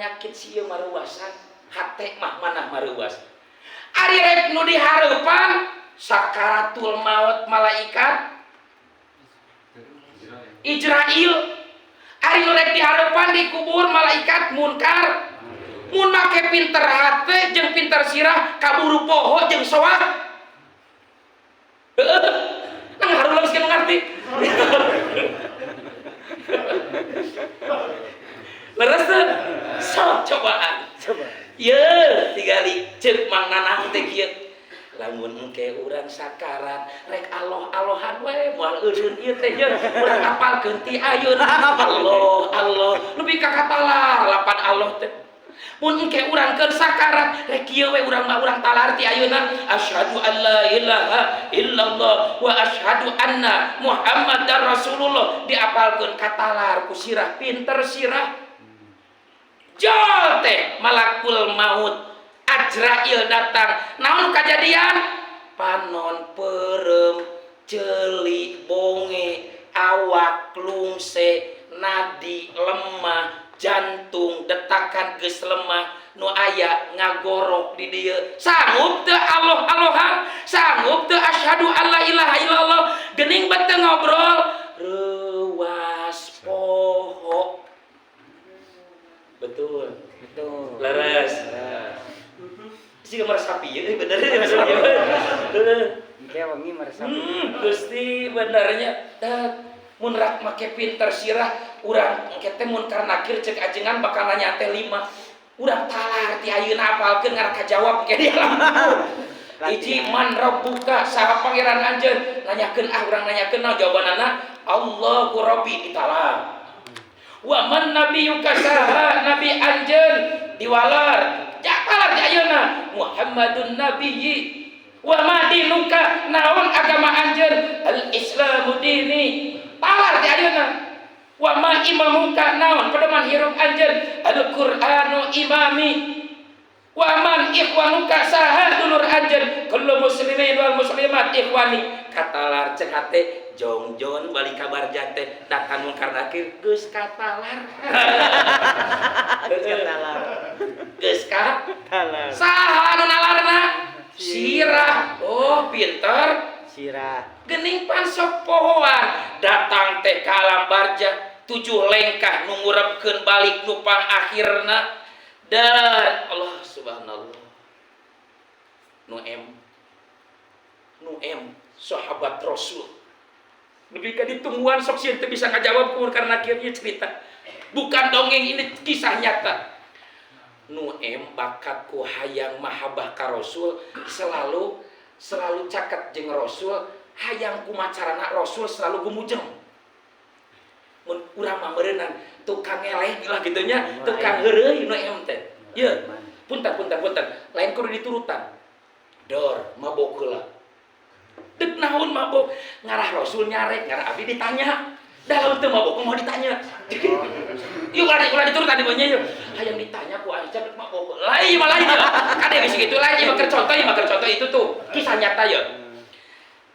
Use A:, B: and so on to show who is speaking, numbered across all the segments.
A: panyakit sieu maruasan hate mah manah maruas ari rek nu dihareupan sakaratul maut malaikat Ijrail ari nu rek dihareupan di kubur malaikat munkar mun make pinter hate jeung pinter sirah kaburu poho jeung soak nang harulang geus ngarti leres teh sok cobaan ye tigali ceuk mang nanang teh kieu lamun engke urang sakarat rek Allah-Allahan we moal eureun ieu teh ye urang apalkeun ti ayeuna Allah lebih ka katalar lapan Allah teh mun engke urang keur sakarat rek kieu we urang mah urang talar ti ayeuna asyhadu an la ilaha illallah wa asyhadu anna muhammadar rasulullah diapalkeun katalar ku sirah pinter sirah jol teh malakul maut Ajrail datang naon kajadian panon perem ceuli bonge awak lungse nadi lemah jantung detakan geus lemah nu aya ngagorok di dieu sanggup teu Allah-Allahan sanggup teu asyhadu alla ilaha illallah geuning beuteung ngobrol reuwas poho betul leres sih meresapi ya bener ya maksudnya kayak wangi meresapi Gusti benernya mun rak make pinter sirah urang engke teh mun karena nakir cek ajengan bakal nanya teh 5 urang talar ti ayeuna apalkeun ngarek kajawab ke dia hiji man rabbuka saha pangeran anjeun nanyakeun urang nanyakeun naon jawabanana Allahu rabbi ditalar wa man nabiyuka saha nabi anjeun diwalar jakalar di ayeuna Muhammadun nabiyyi wa ma dinuka naon agama anjeun al islamu dini talar di ayeuna wa ma imamuka naon pedoman hirup anjeun al qur'anu imami wa man ikhwanuka saha dulur anjeun kullu muslimin wal muslimat ikhwani katalar cek hate jongjon balik kabar jate datang mungkar nakir geus katalar geus katalar saha nu nalarna sirah oh pinter sirah geuning pan sok pohoan datang teh ka alam barja 7 lengkah nu ngurebkeun balik nu pang akhirna dan Allah subhanallah nu em sahabat Rasul lebih ke ditungguan sok sieun teu bisa ngajawab kumur karena kieu cerita bukan dongeng ini kisah nyata nu bakat ku hayang mahabbah ka Rasul selalu caket jeung Rasul hayang kumacarana Rasul selalu gumujeng mun urang mah meureunang tukang ngeleh lah gitunya tukang heureuy nu teh ye punten lain kudu diturutan dor mabok heula dek naon mabok ngarah Rasul nyarek ngarah abdi ditanya dalam teu mabok mau ditanya yuk ulah diturutan di bawahnya yuk hayang ditanya ku aja dek mabok lain malah ieu kade geus kitu lain ieu keur contoh itu tuh kisah nyata ya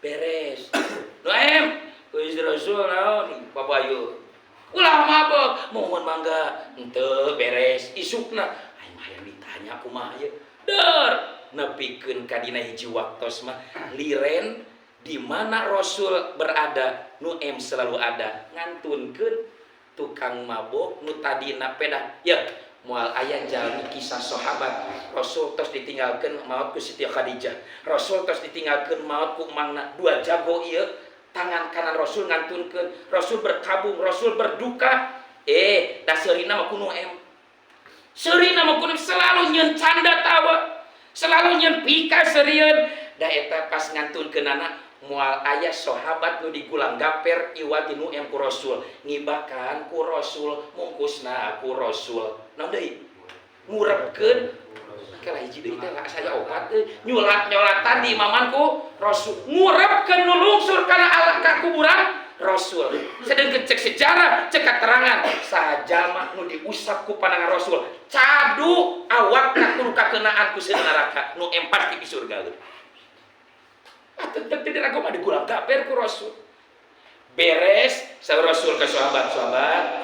A: beres nu geus Rasul naon papayu ulah mabok mohon mangga henteu beres isukna hayang ditanya kumaha ieu deur nepikeun ka dina hiji waktos mah liren di mana Rasul berada nu selalu ada ngantunkeun tukang mabok nu tadina pedah ya moal aya jalmi kisah sahabat Rasul tos ditinggalkeun maot ku Siti Khadijah Rasul tos ditinggalkeun maot ku mangna 2 jago ieu tangan kanan Rasul ngantunkeun Rasul berkabung Rasul berduka da seurina mah kuno seurina mah kuno selalu nyeun canda tawa selalu nyeun pika serieun da eta pas ngantunkeunana moal aya sahabat nu digulang gaper iwati nu ku Rasul ngibakan ku Rasul mungkusna ku Rasul naon deui ngurebkeun kala hiji deui teh saya obat nyolatan di imamanku Rasul ngurebkeun nu lungsur kana ka kuburan Rasul sedengkeun cek sejarah cek keterangan sajalma nu diusap ku pandangan Rasul cadu awakna kudu kakeunaan ku seuneu neraka nu pasti di surga tetep tidak aku mah digulang gaper ku Rasul beres saur Rasul ke sahabat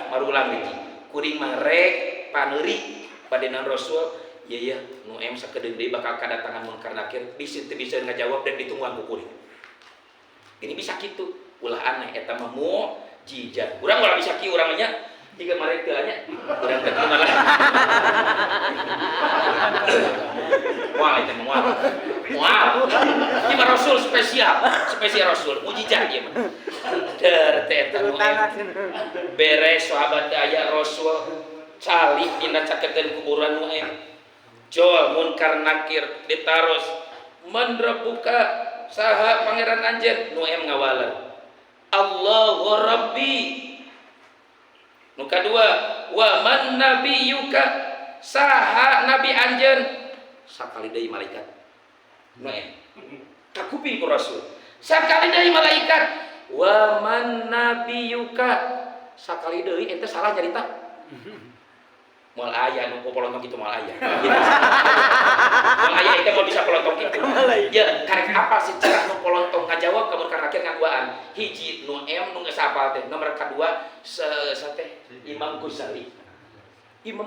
A: marulang deui kuring mah rek paneuri padenan Rasul ya nu em sakedeung deui bakal kadatangan munkar nakir bisa ngajawab dan ditungguan ku kuring. Ini bisa kitu ulah aneh eta mah mukjizat. Urang ulah bisa kieu urang nya jika mereka nya urang teh malah wah itu mual ini Rasul spesial Rasul mukjizat ieu mah der teh eta beres sahabat aya Rasul salih dina caketeun kuburan nu em jol munkar nakir ditaros mandrebuka saha pangeran anjeun nu em ngawalan Allahu Rabbi. Nu kadua wa man nabiyuka saha nabi anjeun sakali deui malaikat nu em kakuping ku Rasul sakali deui malaikat wa man nabiyuka sakali deui ente salah nyarita moal aya nu polontok kitu moal aya moal aya itu mau bisa polontok kitu ya karek apa sih cara nu polontok ngajawab kamu karena akhir ngaduaan hiji nu em nu geus hafal teh nomor kadua teh Imam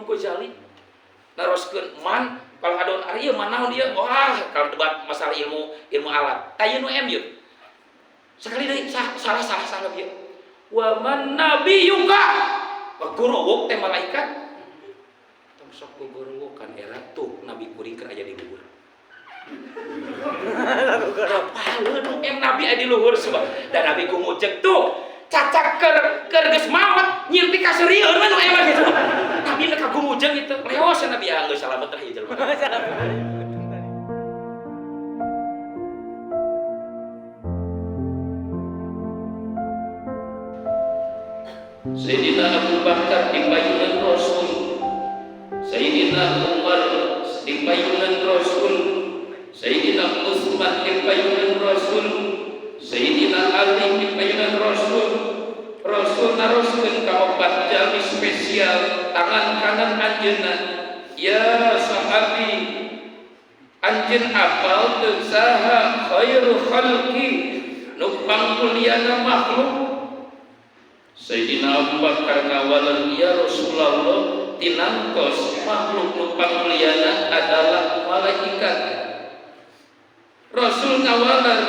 A: Ghazali naroskeun man kalau ngadon ari ieu manaon dia wah kalau debat masalah ilmu alat tah ieu nu em ieu sekali deui salah ieu wa man nabiyuka wa guru teh malaikat sok guru kan era tuh nabi kuring keur aya di luhur apaleun nu em nabi aya di luhur sebab dan nabi kumujeg tuh cacak keur geus maot nyieun ti kaseureun mah nu em gitu nabi mah kagumujeg gitu leos nabi geus salamet teh ieu jelema Sayyidina Abu Bakar di payunan Rasul, Sayyidina Umar di payunan Rasul, Sayyidina Utsman di payunan Rasul, Sayyidina Ali di payunan Rasul. Rasul naroskeun ka opat jalmi spesial tangan kanan anjeunna, ya sahabi anjeun apal teu saha khairul khalqi nu pangmulyana makhluk. Sayyidina Abu Bakar ngawalan ya Rasulullah tinangtos makhluk nu pangmulyana adalah malaikat. Rasul ngawalan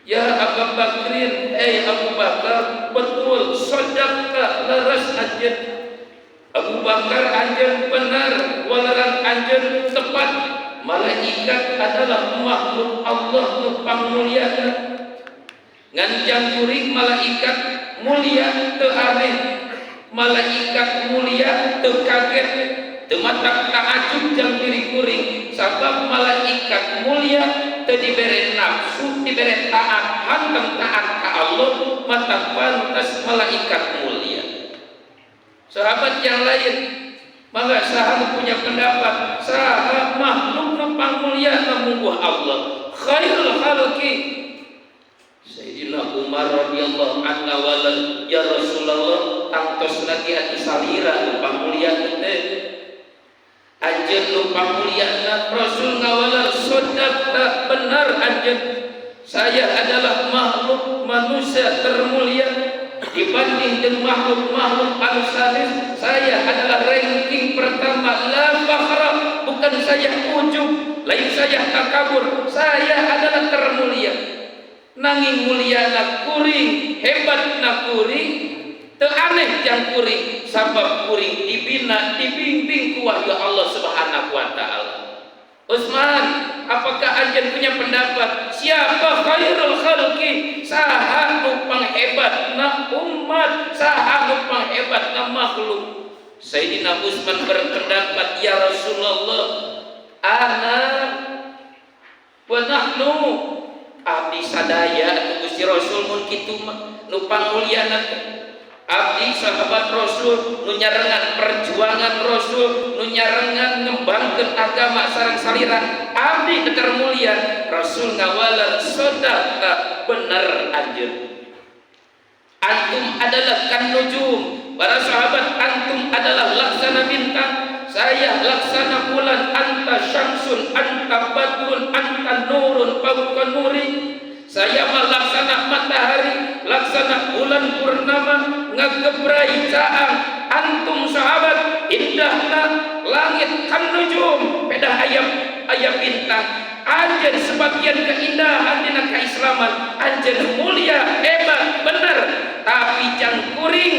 A: ya Abu Bakrin Abu Bakar betul sadaqta laras anjeun Abu Bakar anjeun benar walaran anjeun tepat malaikat adalah makhluk Allah nu pangmulyana ngan jang kuring malaikat mulia teu aneh malaikat mulia teu kaget teu matak taajub jang diri kuring sabab malaikat mulia teu dibere nafsu dibere taat hanteng taat ka Allah matak pantas malaikat mulia. Sahabat yang lain mangga saha punya pendapat saha makhluk nu pangmulia mungguh Allah khairul khalqi. Sayyidina Umar radhiyallahu anhu walan ya Rasulullah tangtos nanti ati salira nu pangmulia teh anjeun nu pangmuliana Rasul ngawala sadaqta benar anjeun saya adalah makhluk manusia termulia dibanding dengan makhluk anu sanes saya adalah ranking pertama la fakhra bukan saya ujub lain saya takabur saya adalah termulia nanging mulyana kuring hebatna kuring teu aneh jang kuring sabab kuring dibina dibimbing ku wahyu Allah Subhanahu wa taala. Utsman, apakah anjeun punya pendapat siapa khairul khalqi saha nu panghebatna umat saha nu panghebatna makhluk? Sayyidina Utsman berpendapat ya Rasulullah ana wa nahnu abdi sadaya Gusti Rasul mun kitu nu pangmulyana abdi sahabat Rasul nu nyarengan perjuangan Rasul nu nyarengan ngembangkeun agama sareng salira abdi termulia Rasul ngawalan sadaqa bener anjeun antum adalah kan nujum para sahabat antum adalah laksana bintang saya laksana bulan anta syamsun anta badrun anta nurun fawqa nuri saya mah laksana matahari laksana bulan purnama ngagebrai caang antum sahabat indahna Islam, anjeun sebagian keindahan dina kaislaman, anjeun mulia, hebat, bener, tapi jang kuring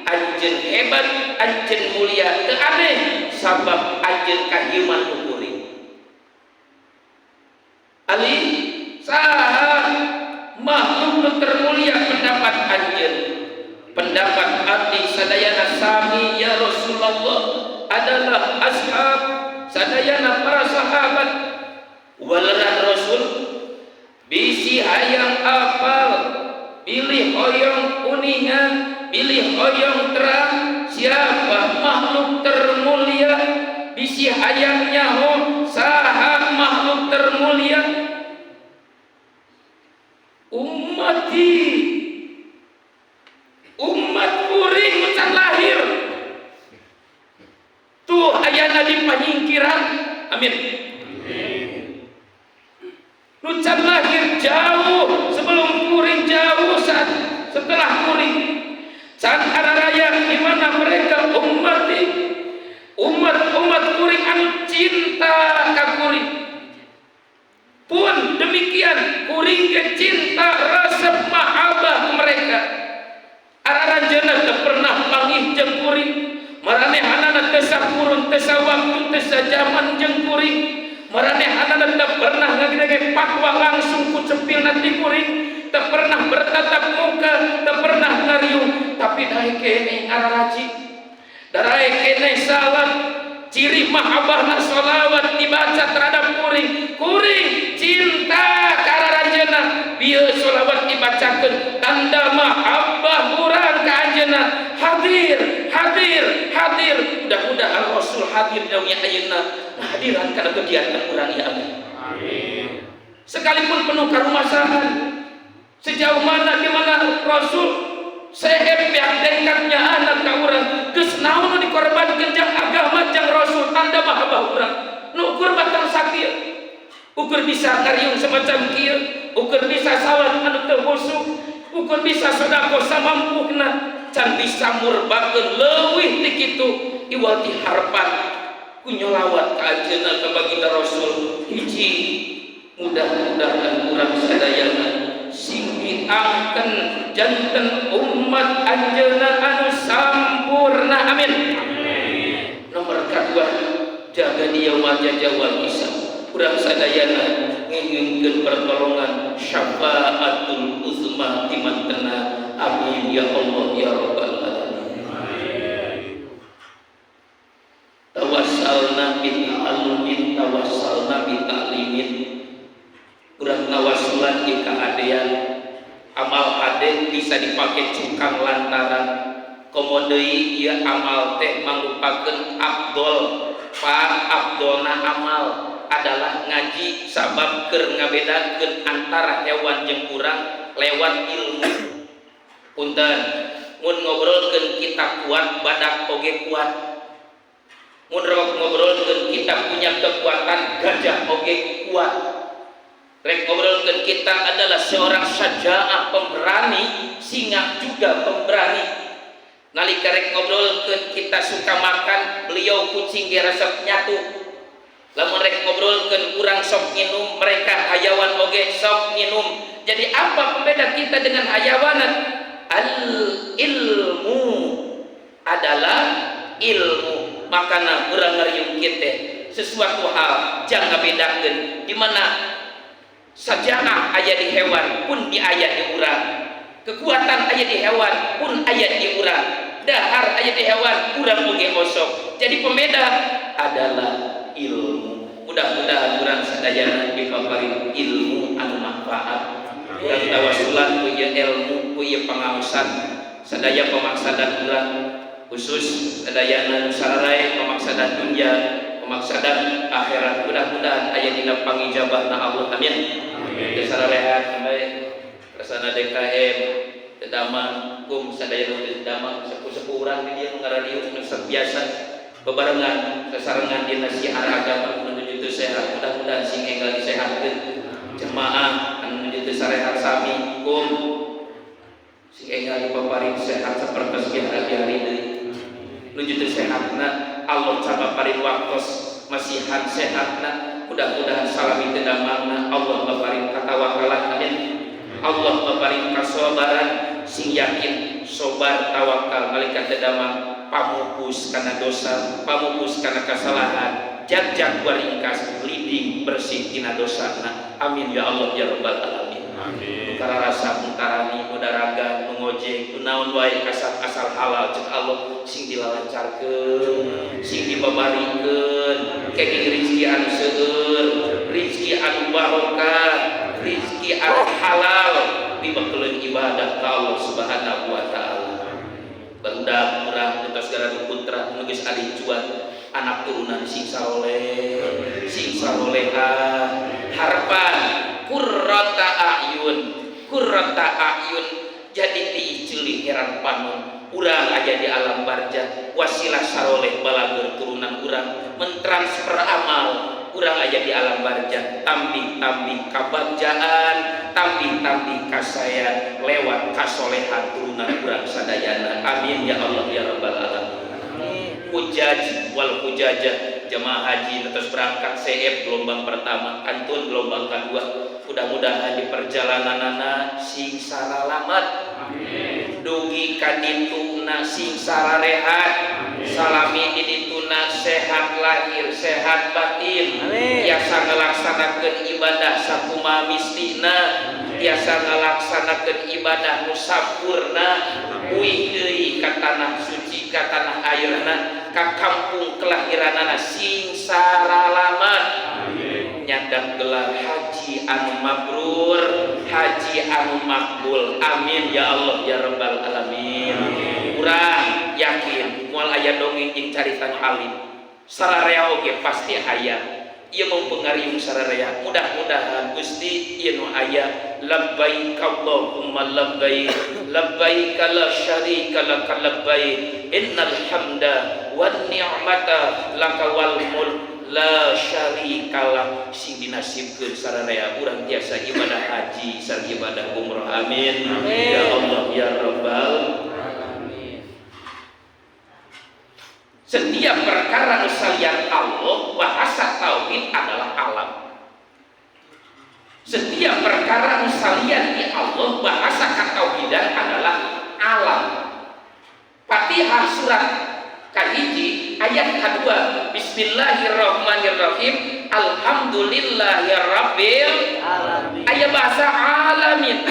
A: anjeun hebat, anjeun mulia, teu aneh sabab anjeun kahieuman ku kuring. Ali saha makhluk nu termulia pendapat anjeun, pendapat abdi sadayana sami ya Rasulullah adalah ashab sadayana para sahabat walaran Rasul bisi hayang apal bilih hoyong kuningan bilih hoyong terang siapa makhluk termulia bisi hayang nyaho saha makhluk termulia ummati umat kuring mencan lahir tuh ayana di panyingkiran amin nucan lahir jauh sebelum kuring jauh saat setelah kuring saat ada raya di mana mereka ummati umat kuring anu cinta ka kuring pun demikian kuring ke cinta rasa mahabbah mereka araranjeuna teu pernah panggih jeung kuring maranehanana teu sapurun teu sawaktu teu sajaman jeung kuring maranehanana teu pernah ngagedege patwa langsung ku cepilna ti kuring teu pernah bertatap muka teu pernah ngariung tapi dae kene ngararaji dae kene salat ciri mahabbahna sholawat dibaca terhadap kuring kuring cinta kararanjeuna bieu sholawat dibacakeun tanda mahabbah urang ka anjeunna hadir mudah-mudahan Rasul hadir daunnya ayeuna hadiran kana kegiatan urang ya amin sekalipun penuh karumasahan sejauh mana di mana Rasul sehep yang dekatnya anak ka urang geus naon nu dikorbankeun jang agama jang Rasul tanda mahabbah urang nu ukur batang sakieu ukur bisa ngariung semacam kieu ukur bisa salat anu teu khusyuk ukur bisa sedekah samampuna can bisa murbakeun leuwih ti kitu iwal ti harapan ku nyolawat ka anjeunna ka baginda Rasul hiji mudah-mudahan urang sadayana sing diangken janten umat anjeunna anu sampurna amin nomor kedua jaga dia wajah wal hisab urang sadayana nginginkeun pertolongan syafaatul uzma ti mantena amin ya Allah ya rabbal alamin tawassalna bi ta'allumin tawassalna bi ta'limin urang ngawasulan di keadaan amal hade bisa dipakai cukang lantaran komodei ieu amal teh mangrupakeun afdol pak afdolna amal adalah ngaji sabab keur ngabedakeun antara hewan jeung urang lewat ilmu punten mun ngobrolkeun kita kuat badak oge kuat mun ngobrolkeun kita punya kekuatan gajah oge kuat rek ngobrolkeun kita adalah seorang syaja'ah pemberani singa juga pemberani nalika rek ngobrolkeun kita suka makan beliau kucing ge resep nyatu lamun rek ngobrolkeun urang sok nginum mereka hayawan oge sok nginum jadi apa pembeda kita dengan hayawanan al ilmu adalah ilmu makana urang ngariung kieu sesuatu hal jangan bedakeun di mana sajanah aya di hewan pun di aya di urang kekuatan aya di hewan pun aya di urang dahar aya di hewan urang oge osok jadi pembeda adalah ilmu mudah-mudahan urang sadayana dipaparin ilmu anu manfaat urang tawasulan ku ieu ilmu ku ieu pangaosan sadaya pamaksadan urang khusus sadayana nu sararae pamaksadan dunya pamaksadan akhirat mudah-mudahan aya dina pangijabahna Allah amin amin sararaehan bae rasana DKM tedamang kum sadaya nu tedamang sepuh-sepuh urang di dieu ngaradiu nu biasa bebarengan sasarengan dina siar agama menuju teu sehat mudah-mudahan sing enggal disehatkeun jemaah anu menuju teu sarehat sami kum sing enggal dipaparing sehat sapertos hari-hari deui menuju teu sehatna Allah coba paring waktos masihan sehatna mudah-mudahan salami teu damangna Allah paparing katawakalan amin. Allah paparing kasabaran sing yakin sobar tawakal nalika teu damang pamupus kana dosa pamupus kana kasalahan jag-jag waringkas liding bersih tina dosana amin ya Allah ya rabbal alamin. Amin. Kararasa muntarani mudaraga mengojek naon wae kasat asal halal cek Allah sing dilalancarkeun sing dibabarikeun kenging rezeki anu seueur rezeki anu barokah rezeki anu halal dibekeleun ibadah ka Allah Subhanahu wa taala. Barudak murah entos gara putra nu geus adi cuan anak turunan sing saleh sing salehah harapan qurrata ayun jadi diicili heran panon urang aja di alam barzah wasilah saroleh balagur turunan urang mentransfer amal urang aja di alam barzah tambih-tambih kabagjaan tambih-tambih kasaya lewat kasolehan turunan urang sadayana amin ya Allah ya rabbal alamin. Hujaj wal hujajah jamaah haji terus berangkat CF gelombang pertama kantun gelombang kedua mudah-mudahan di perjalananana sing saralamat amin. Dugi ka dituna sing sararehat salami di dituna sehat lahir sehat batin biasa ngelaksanakeun ibadah sakumaha mistina biasa ngelaksanakeun ibadah nu sampurna uih deui ka tanah suci ka tanah ayeuna ka kampung kelahiranana sing saralamat nyandang gelar haji anu mabrur haji anu makbul amin ya Allah ya rabbal alamin. Urang yakin moal aya dongeng jeung carita alim sararea oge pasti aya ieu mempengaruhi sararea mudah-mudahan Gusti ieu nu aya labbaik Allahumma labbaik labbaik la syarika lak labbaik innal hamda wan ni'mata laka wal mulk la syarikalah sing dinasibkeun sararea urang tiasa ibadah haji sareng ibadah umrah amin. Ya Allah ya rabbal alamin. Setiap perkara nu salian Allah bahasa tauhid adalah alam. Setiap perkara nu salian di Allah bahasa katauhidan adalah alam. Fatihah surat kahiji ayat kedua Bismillahirrahmanirrahim Alhamdulillahirabbil alamin. Aya bahasa alamin.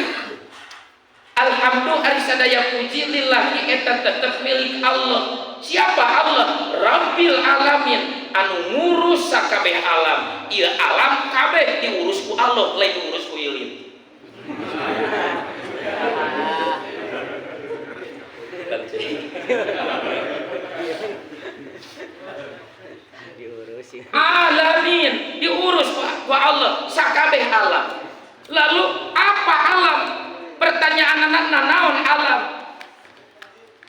A: Alhamdulillah ari sadaya puji lillahi eta tetep milik Allah. Siapa Allah? Rabbil alamin anu ngurus sakabeh alam. Ieu alam kabeh diurus ku Allah lain diurus ku ilin. Alamin diurus ku Allah sakabeh alam. Lalu apa alam? Pertanyaan anak naon alam?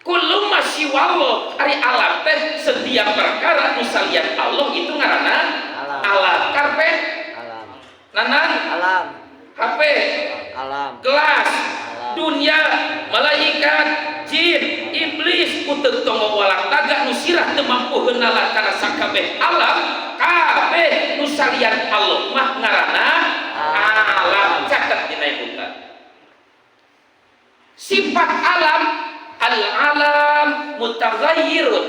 A: Kullu masiwallah ari alam teh setiap perkara nu salian Allah itu ngaranna alam. Karpet alam. Nanan alam. HP alam. Gelas alam. Dunia malaikat jin iblis puteung tonggo walang taga nu sirah teu mampu heunala kana sakabeh alam kabeh nu salian Allah mah ngaranna alam. Catet dina buka sifat alam al-alam mutaghayyirun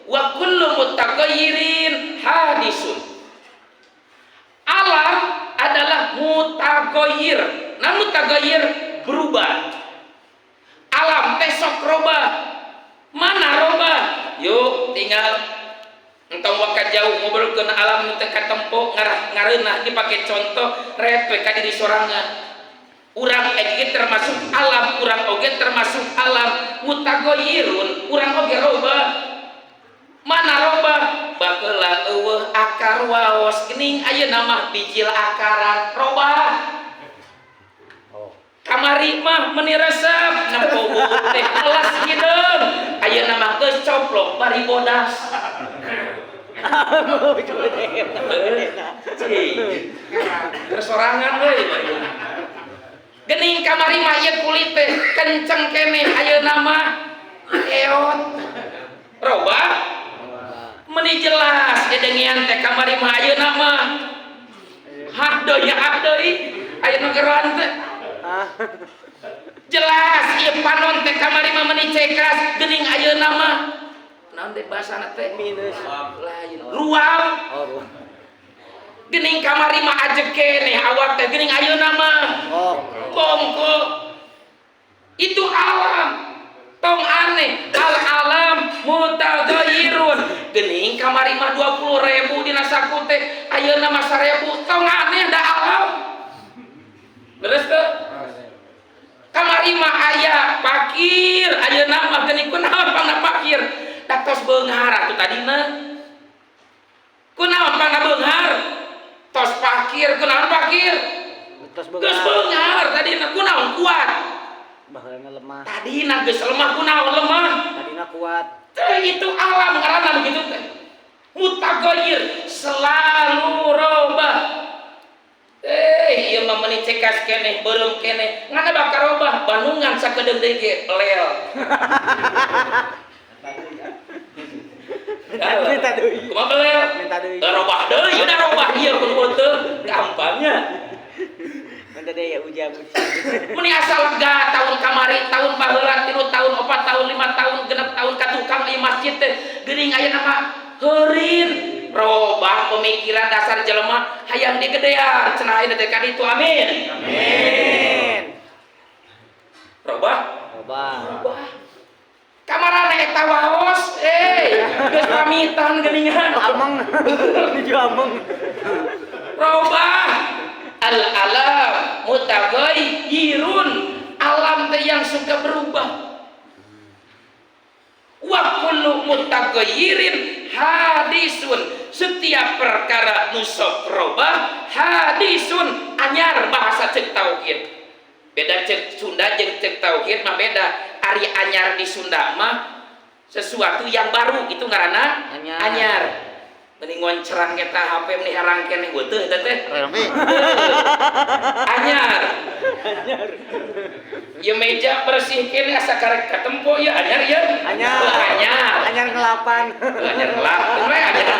A: wa kullu mutaghayyirin hadisun. Alam adalah mutaghayyir. Nah mutaghayyir berubah. Alam teh sok robah. Mana robah? Yuk tinggal entong wakat jauh ngobrolkeun alam nu teh katempo ngareunah dipake contoh ret we ka diri sorangan. Urang oge termasuk alam, urang oge termasuk alam mutaghayyirun, urang oge robah. Mana robah? Bageula eueuh akar waos geuning ayeuna mah bijil akaran robah. Kamari mah meuni resep nempo teh kelas hideung ayeuna mah geus coplok bari bodas. Tersorangan we. Gening kamari mah ieu kulit teh kenceng keneh ayeuna mah eot robah meuni jelas edengian teh kamari mah ayeuna mah deui aya nu geran teh jelas ieu panon teh kamari mah meuni cekas geuning ayeuna mah naon teh basana teh minus lain ruang geuning kamari mah ajeg keneh awak teh geuning ayeuna mah bongko itu alam tong aneh al alam mutaghayyirun geuning kamari mah 20.000 dina saku teh ayeuna mah 1.000 tong aneh da alam beres teh kamari mah aya pakir ayeuna mah geuning kunaon pangna pakir da tos beunghar atuh tadina kunaon pangna beunghar tos pakir kunaon pakir tos beunghar tadina kunaon kuat
B: baheula lemah
A: tadina geus lemah kunaon lemah
B: tadina kuat
A: itu alam ngaranna begitu teh mutaghayyir selalu robah ieu mah meuni cekas keneh beureum keneh ngana bakal robah bandungan sakedeung deui ge lel
B: minta deui
A: kumaha belel
B: minta deui
A: robah deui udah robah ieu kun beuteung gampangnya
B: minta deui ya uja
A: muni asal lega tahun kamari tahun baheula 3 tahun 4 tahun 5 tahun 6 tahun ka tukang ieu masjid teh geuning ayeuna mah heurin robah pemikiran dasar jelema hayang digedean cenah ayeuna teh kaditu amin amin robah kamarana eta waos geus pamitan geuningan
B: ameng nuju ameng
A: robah al alam mutaghayyirun alam teh yang suka berubah wa kullu mutaghayyirin hadisun setiap perkara nu sok robah hadisun anyar bahasa cek tauhid beda cek Sunda jeung cek tauhid mah beda ari anyar di Sunda mah sesuatu yang baru itu ngaranna anyar mending ngoncerang kita HP meni harang keneh beuteung eta teh anyar ieu meja bersih keneh asa karek katempo ieu anyar ieu anyar
B: ngelapan
A: anyar ngelapan we anyar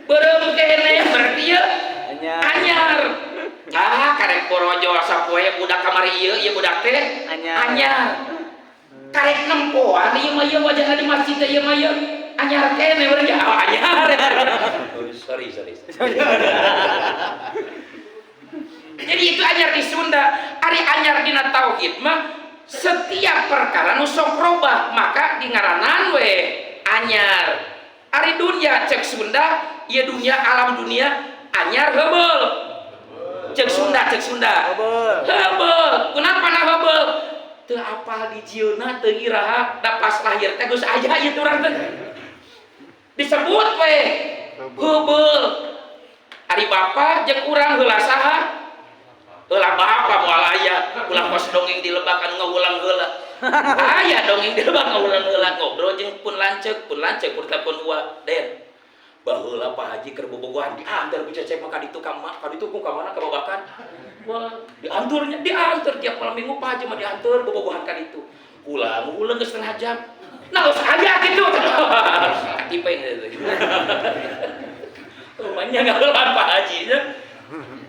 A: beureum keneh berarti ieu anyar karek porojo sapoe budak kamari ieu budak teh anyar karek nempoan ieu mah ieu wajahna di masjid teh ieu mah ieu anyar kene berarti anyar sorry jadi itu anyar di Sunda ari anyar dina tauhid mah setiap perkara nu sok robah maka dingaranan we anyar ari dunya cek Sunda ieu dunya alam dunia anyar heubeul cek Sunda heubeul kenapa na heubeul teu apal di jieuna teu iraha da pas lahir teh geus aya ieu urang teh disebut we heubeul ari bapa jeung urang heula saha heula bapa moal aya ulah pos dongeng di lebak anu ngaulang heula aya dongeng di lebak ngaulang heula ngobrol jeung pun lanceuk pun telepon ua den baheula Pak Haji keur bobogohan diantar ku cecep maka ditu ka ku mana ka babakan wah diantur tiap malam minggu Pak Haji mah diantur bobogohan ka ditu ulang geus setengah jam nah geus aya kitu tipeun rumahnya ngaulang Pak Haji nya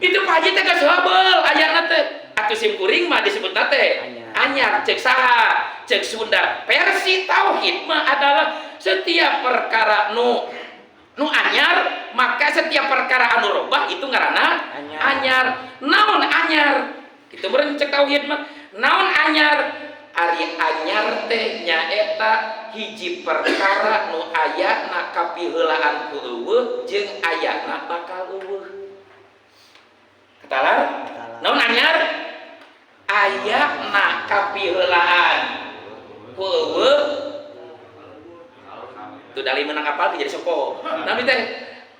A: itu Pak Haji teh geus heubeul ayana teh atuh sim kuring mah disebutna teh anyar cek saha cek Sunda versi tauhid mah adalah setiap perkara nu anyar maka setiap perkara anu robah itu ngaranna anyar naon anyar kitu beureun cek tauhid mah naon anyar ari anyar teh nyaeta hiji perkara nu aya na kapiheulaan ku eueuh jeung ayana bakal eueuh katalar naon anyar aya na kapiheulaan ku eueuh tu dali menang apal jadi sopo nami teh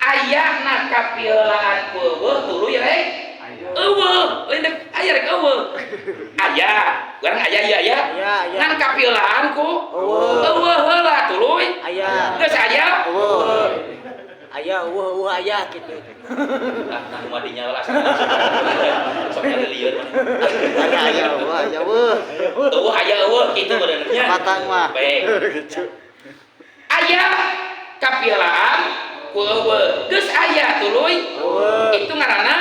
A: aya na kapiheulaan ku eueuh tuluy rek eueuh lain dek aya rek eueuh aya urang aya aya ngan kapiheulaan ku eueuh heula tuluy
B: aya
A: geus aya
B: eueuh aya eueuh aya kitu
A: nah mah dinyala sok lieur mah
B: aya eueuh
A: aya eueuh kitu benernya
B: matang mah
A: baik aya kapiheulaan ku eueuh geus aya tuluy itu ngaranna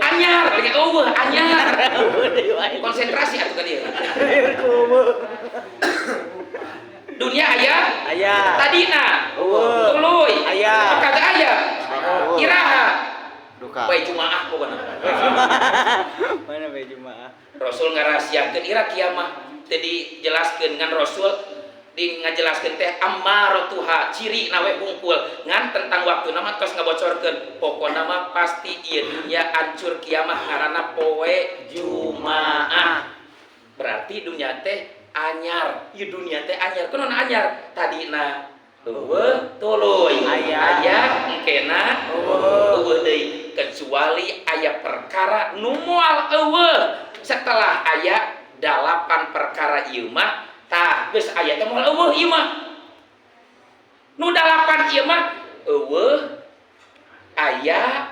A: anyar lagi eueuh anyar konsentrasi atuh ka dieu dunia aya tadina tuluy
B: aya
A: kagak aya iraha
B: duka
A: bae jumaah pokona
B: mana bae jumaah
A: Rasul ngarahasiakeun ira kiamah teh dijelaskeun ngan Rasul di ngajelaskeun teh ammaratuha ciri nawe hungkul ngan tentang waktu nama tos ngabocorkeun pokona mah pasti ieu dunya hancur kiamah ngaranna poe jumaah berarti dunya teh anyar ieu dunya teh anyar kunaon anyar tadina eueuh tuluy aya engkena eueuh deui kecuali aya perkara nu moal eueuh setelah aya 8 perkara ieu mah tah geus aya teh moal eueuh ieu mah nu 8 ieu mah eueuh aya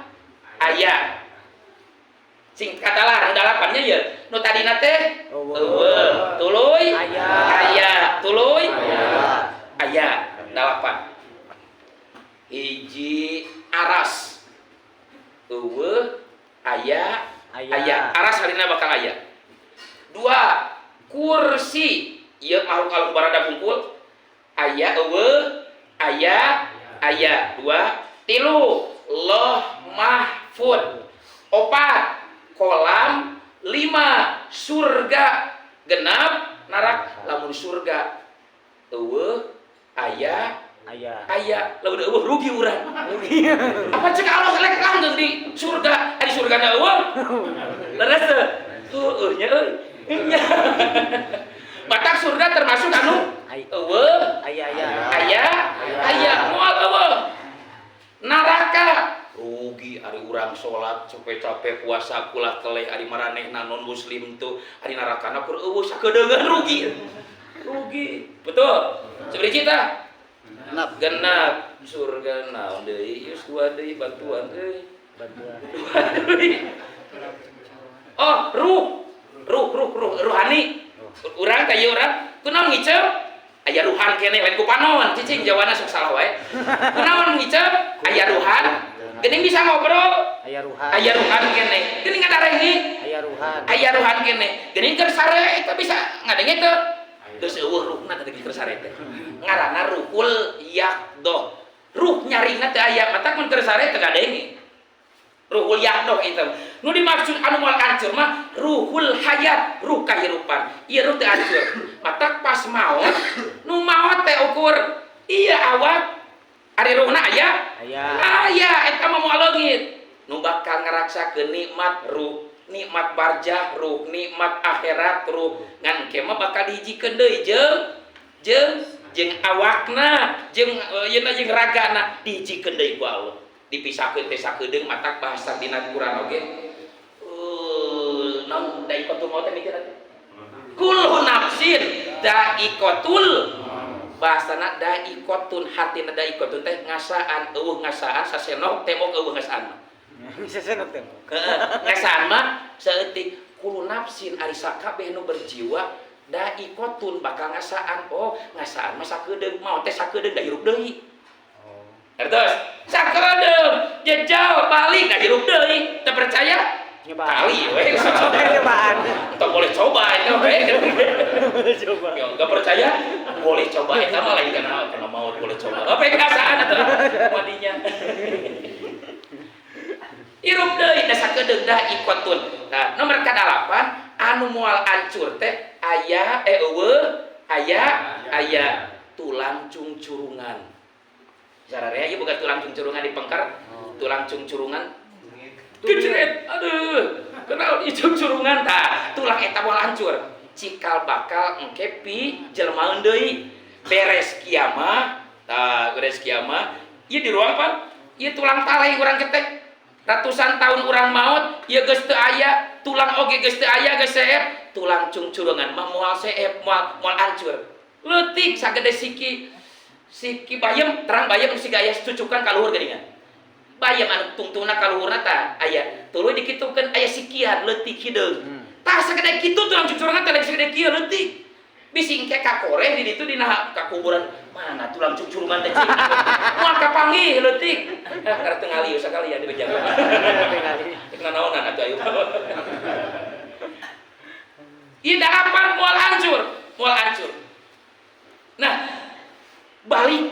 A: sing katalah nu 8 nya ieu nu tadina teh eueuh tuluy aya tuluy aya 8 hiji aras eueuh aya aras harina bakal aya 2 kursi ieu makhluk barada bungkul aya eueuh aya 2 3 loh mahfud 4 kolam 5 surga genap narak lamun surga eueuh aya lamun eueuh rugi urang apa cek Allah selek langgeng di surga di surgana eueuh leres teu heueuh nya euy batak surga termasuk anu eueuh aya moal eueuh neraka rugi ari urang salat capek-capek puasa kulah keleh ari maranehna non muslim tuh ari narakana kur eueuh sakedeungan rugi betul seberiji tah genap surga naon deui geus 2 deui bantuan euy oh ruhani urang ka ieu urang kunaon ngiceu aya ruhan keneh lain ku panon cicing jawana sok salah wae kunaon ngiceu aya ruhan geuning bisa ngobrol aya ruhan keneh geuning ngadarengih aya ruhan keneh geuning keur sare eta bisa ngadenge teu geus eueuh ruhna teh keur sare teh ngaranna ruhul yaqdah ruh nyarina teh aya matak mun keur sare teu ngadenge ruhul yaqdah itu nu dimaksud anu moal hancur mah ruhul hayat ruh kahirupan ieu ruh teh hancur matak pas maot nu maot teh ukur iya awak ari ruhna aya eta mah moal leungit nu bakal ngaraksakeun nikmat ruh nikmat barzah ruh nikmat akhirat ruh ngan engke mah bakal dijikeun deui jeung awakna jeung jeung ragana dijikeun deui ku Allah dipisahkeun teh sakedeung matak bahasa dina Quran oge naon daikotul maut teh mikir teh kullu nafsin daikotul bahasana daikotun hatina daikotun teh ngasaan eueuh ngasaan sasenok temok eueuh ngasaan sasenok temok ngasaan mah saeutik kullu nafsin ari sakabeh nu berjiwa daikotun bakal ngasaan oh ngasaan mah sakedeung maot teh sakedeung da hirup deui terus sakedeung jejal balik da hirup deui teu percaya kali we cobaan entah boleh coba itu boleh coba enggak percaya boleh coba eta mah lain kana maut boleh coba apa yang ngasaan atuh madinya hirup deui da sakedeung da ikotun nah nomor ka-8 anu moal hancur teh aya eueuh aya tulang cungcurungan sararea ieu boga tulang cungcurungan di pengker tulang cungcurungan keceret aduh kenal ieu cungcurungan tah tulang eta moal hancur cikal bakal engke pi jelemaeun deui beres kiamah ieu di ruang pan ieu tulang talai urang ketek ratusan tahun urang maot ieu geus teu aya tulang oge geus teu aya geus seep tulang cungcurungan mah moal seep moal hancur leutik sagede siki bayem terang bayem siga aya cucukan ka luhur geuningan bayem anu tungtungna ka luhurna tah aya tuluy dikitukeun aya sikian leutik hideung tah sagede kitu tulang cungcurungan teh sagede kieu leutik bisi engke ka koreh di ditu dina ka kuburan mana tulang cungcurungan teh cing moal ka panggih leutik. Karena tengah lieu sakali ya di bejaga. Tengah naonan atuh ayo. Ida apa moal hancur. Nah, balik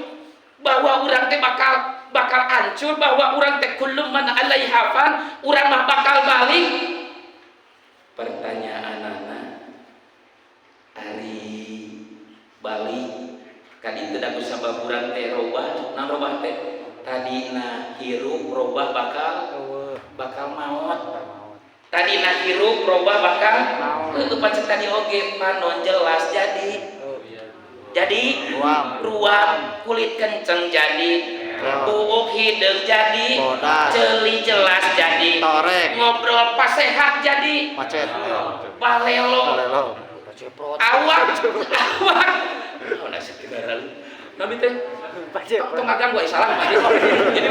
A: bahwa urang teh bakal hancur, bahwa urang teh kullum man alaiha fan, urang mah bakal balik. Pertanyaanana ari balik ka ditu da kusabab urang teh robah, naon robah teh? Tadina hirup robah bakal maot. Tadina hirup robah bakal heueuh pacet tadi oge panon jelas jadi ruam kulit kenceng jadi buuk hidung jadi celi jelas jadi
B: torek
A: ngobrol pas sehat jadi
B: macet
A: balelo awak oh nasi kendaraan nabi teh tong agang gua salah jadi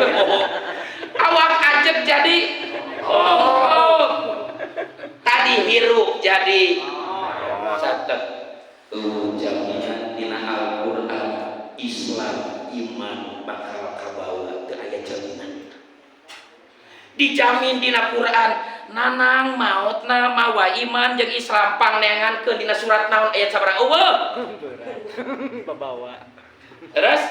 A: awak ajeb jadi tadi hirup jadi catat jaminan dina Al-Qur'an Islam iman bakal kabawa teu aya jaminan dijamin dina Quran nanang mautna mawa iman jeung Islam pangnengankeun dina surat naon ayat sabaraha eueuh
B: bawa
A: terus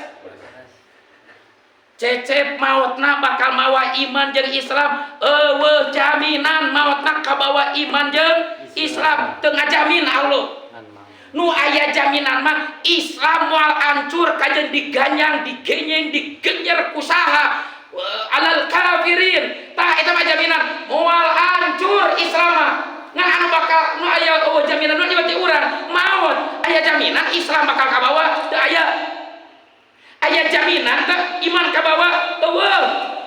A: cecep mautna bakal mawa iman jeung Islam eueuh jaminan mautna kabawa iman jeung Islam teu ngajamin Allah nu aya jaminan mah Islam moal hancur kajen diganyang digenyeng digenyer kusaha alal kafirin tah eta mah jaminan moal hancur Islam mah ngan anu bakal nu aya jaminan nu dibati urang maut aya jaminan Islam bakal kabawa teu aya jaminan teh iman kabawa eueuh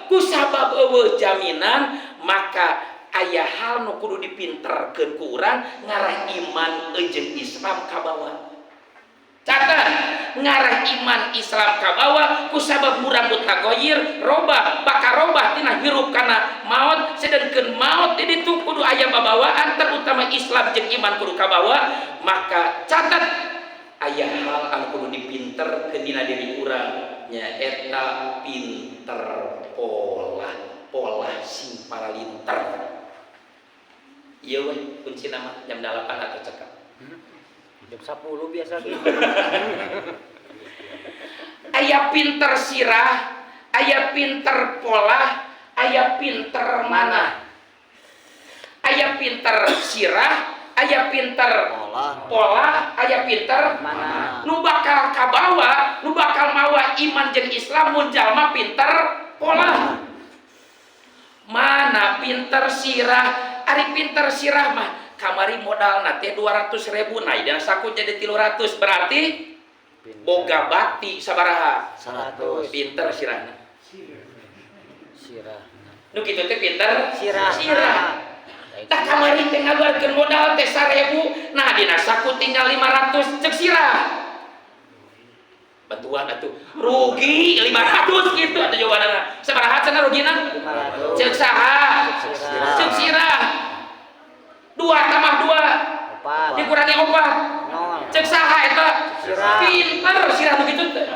A: kusabab eueuh jaminan maka aya hal nu kudu dipinterkeun ku urang ngarah iman jeung Islam kabawa catat ngarah iman Islam kabawa kusabab urang mutagoyir robah bakal robah tina hirup kana maut sedengkeun maut di ditu kudu aya babawaan terutama Islam jeung iman kudu kabawa maka catat aya hal anu kudu dipinterkeun dina diri urang nyaeta pinter pola sing paralinter. Iya weh, kunci nama jam 8 atau cekap
B: jam 10 biasa gitu
A: aya pinter sirah aya pinter pola aya pinter mana aya pinter sirah aya pinter pola aya pinter
B: mana
A: nu bakal kabawa nu bakal mawa iman jeung Islam mun jalma pinter pola mana pinter sirah ari pinter sirah mah kamari modal nate 200.000 naik dan saku jadi 300 berarti boga bakti sabaraha
B: 100
A: pinter sirahna
B: sirah
A: nu kitu teh pinter
B: sirah
A: tah kamari teh ngaluarkeun modal teh 1.000 nah dina saku tinggal 500 cek sirah bantuan atuh rugi 500 gitu atuh jawabanna sabaraha cenah rugina
B: 500
A: cek saha cek sirah 2 tambah 2 dikurangi 4 cek saha eta pinter sirah nu kitu teh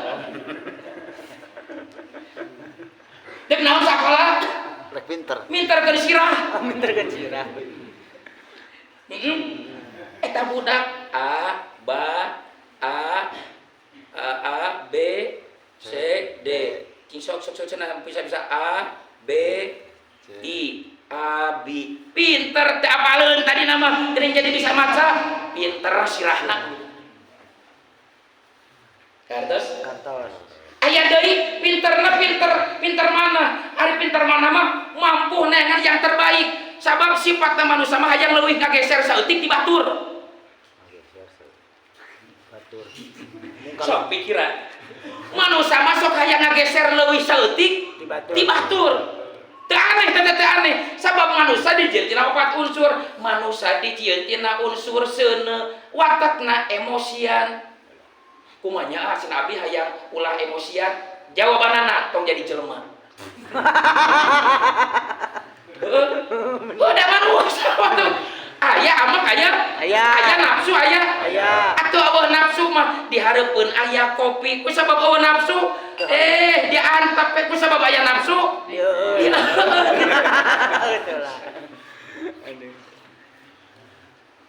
A: dek naon sakola
B: rek pinter
A: minterkeun sirah
B: minterkeun sirah
A: eta budak A B C D king sok cenah bisa A B I A B pinter teh apaleun tadi nama geuning jadi bisa maca pinter sirahna kartos aya deui pinter mana ari pinter mana mah mampu nengan yang terbaik sabab sifatna manusia mah hayang leuwih ngageser saeutik ti batur sok pikiran manusia mah sok hayang ngageser leuwih saeutik ti batur teu aneh sabab manusia dijieun tina 4 unsur manusia dijieun tina unsur seuneu watakna emosian kumanya cenah abdi hayang ulah emosian jawabanana tong jadi jelema udah manusia aya amak aya nafsu aya atuh eueuh nafsu mah dihareupeun aya kopi ku sabab eueuh nafsu diantap ku sabab aya nafsu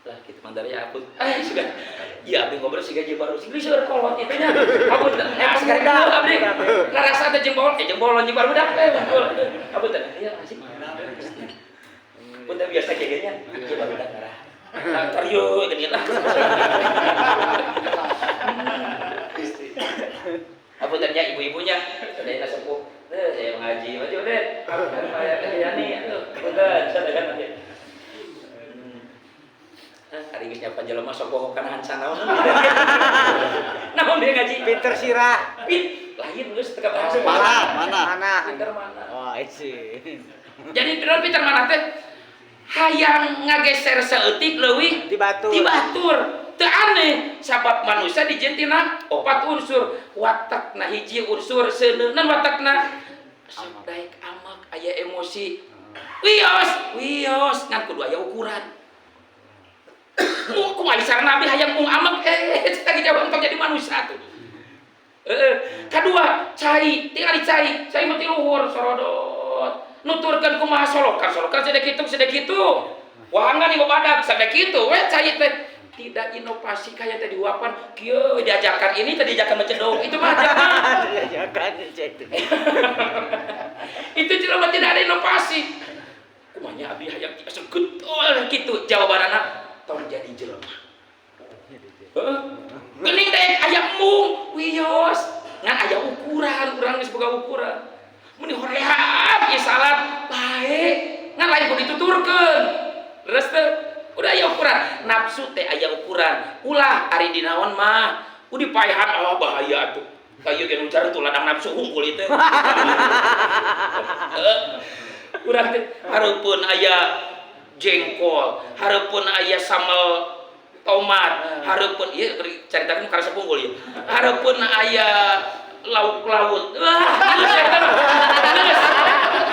A: lah kita mandar ya ampun sudah ya abdi ngobrol siga jeung baru siga seueur kolot itu nya ampun sekali dulu abdi rasa teh jeung bolon jeung baru dah ampun teh ya asik punten biasa kayaknya ieu baru dah ngarah karyo geuning lah ampun teh ibu-ibunya sadayana sepuh saya ngaji maju deh kayak ni atuh punten sadayana hari geus nyapa jelema sok bohokan hansan naon naon dia ngaji
B: Pinter sirah.
A: Lain geus teu bahasa
B: mana
A: pinter mana
B: oh isi
A: jadi pinter mana teh hayang ngageser saeutik leuwih
B: di batur
A: teu aneh sabab manusia dijieun tina 4 unsur watakna hiji unsur seuneunan watakna daek amak aya emosi wios ngan kudu aya ukuran ku ngaisar nabi hayang mung amek lagi jawab untuk jadi manusia tuh kedua cai mati luhur sorodot nuturkeun kumaha solokan sedek kitu wahangan ieu badak sedek kitu we cai teh tidak inovasi kayak tadi uapan kieu diajakan ini tadi diajakan mencedok itu mah
B: diajakan
A: itu jelema tidak ada inovasi kumanya abi hayang tiasa getol kitu jawabanana tong jadi jelema geuning daek aya mung wios ngan aya ukuran urang geus boga ukuran mun hoream ieu salat bae ngan lain kudu dituturkeun leres teh udah aya ukuran nafsu teh aya ukuran ulah ari dinaon mah udah paehan bahaya atuh kayu ge nu jar tuh ladang nafsu hungkul itu urang teh hareupeun aya jengkol, hareupeun aya sambal tomat, hareupeun ieu caritakeun karena sepungkul ieu. Hareupeun aya lauk laut. Wah, geus eta.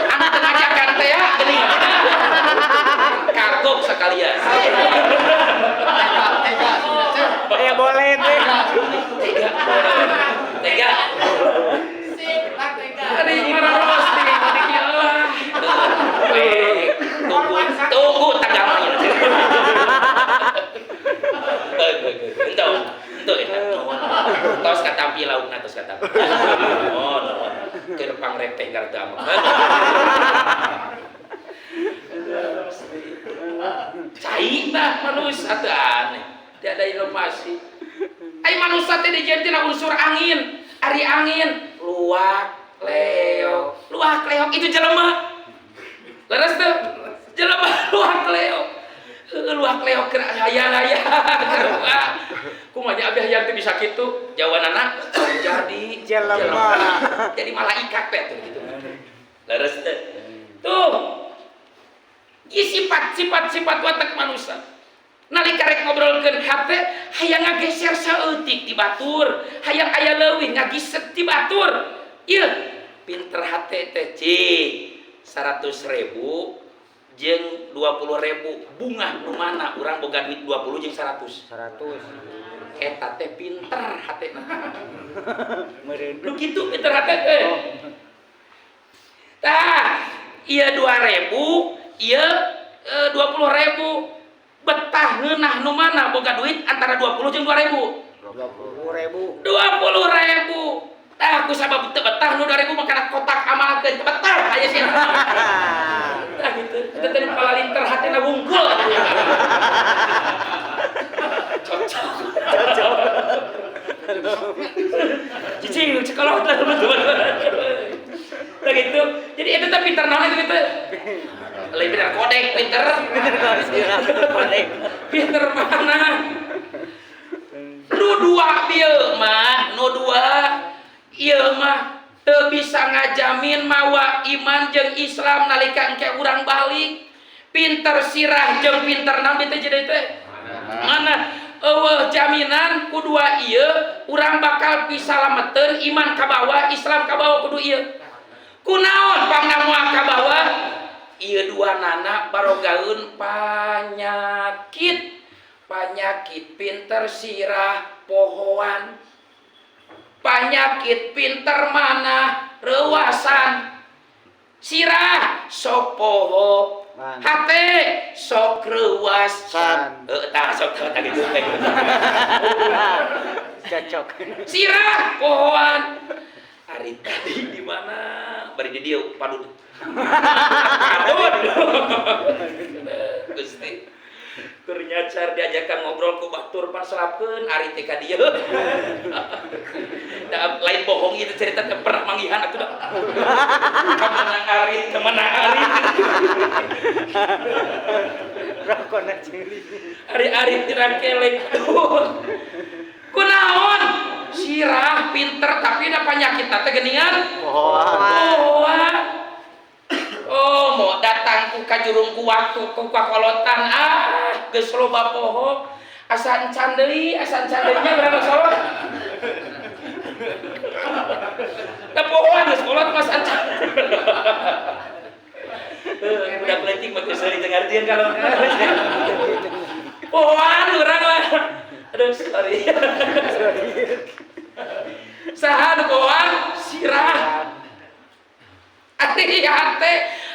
A: Anu teu ngajakan teh ya geuning. Kagok sakalian.
B: boleh teh.
A: Tega. Tadi marah roasting tadi Allah. Tunggu tagamanya. Ento tos katampi laukna tos katampi. Oh, keur pangrepeh garda mah. Cai tah manusia teu aneh. Tiada inovasi. Ai manusia teh dijieun tina unsur angin. Ari angin luak leok itu jelema. Leres teu? Jelema luak leok keur hayang-hayang. Kumaha abi hayang teh bisa kitu? Jawabanana jadi jelema. Jadi malaikat teh gitu. Leres teu? Tuh. Sifat watak manusia. Nalika rek ngobrolkeun hate hayang ngageser saeutik ti batur, hayang aya leuwih ngagiset ti batur. Ieu pinter hate teh cing 100.000 jeung 20.000 bunga nu mana urang boga duit 20 jeung 100. Eta teh pinter hatena.
B: Meureun.
A: Nu kitu pinter hate teh. Tah, ieu 2.000, ieu 20.000. Betah ngeunah nu mana boga duit antara 20 jeung 2.000.
B: 20.000.
A: Tah ku sabab teu betah nu 2.000 mah kana kotak amalkeun teu betah aya sia. Tah gitu. Kita teh palalinter hatena wungkul. Cocok. Cicing sekolah teh betul-betul. Tah gitu. Jadi eta teh pinter naon eta gitu. Lain pinter kodek, pinter mana? Nu dua ieu mah teu bisa ngajamin mawa iman jeung Islam nalika engke urang balik. Pinter sirah jeung pinter nabi teh jadi teh. Mana eueuh jaminan kudua ieu urang bakal pisalameteun iman ka bawah, Islam ka bawah kudu ieu. Kunaon pangna moal ka bawah? Ieu kedua nana barogaun penyakit pinter sirah pohoan, penyakit pinter mana rewasan, sirah sok poho, hate sok rewasan. Sok gitu.
B: Cocok.
A: Sirah pohoan. Ari tadi di mana? Bari di dia padud. Padud. Gusti. Keur nyacar diajakan ngobrol ku batur pan serapkeun ari teh ka dieu. Da lain bohong itu cerita teh pernah manggihan atuh da. Kemana ari.
B: Rokona ciri.
A: Ari tira kelek. Kunaon? Sirah pinter tapi ada penyakit teh geuningan pohoan. Oh, mau datang ku ka jurung ku waktu ku kakolotan geus loba poho. Asa encan deui, nya berapa salot? Da pohoan geus kolot mas encan. Udah plenting mah geus deui teu ngartieun kalau. Pohoan urang mah. Aduh, sorry. Saha nu pohoan? Sirah.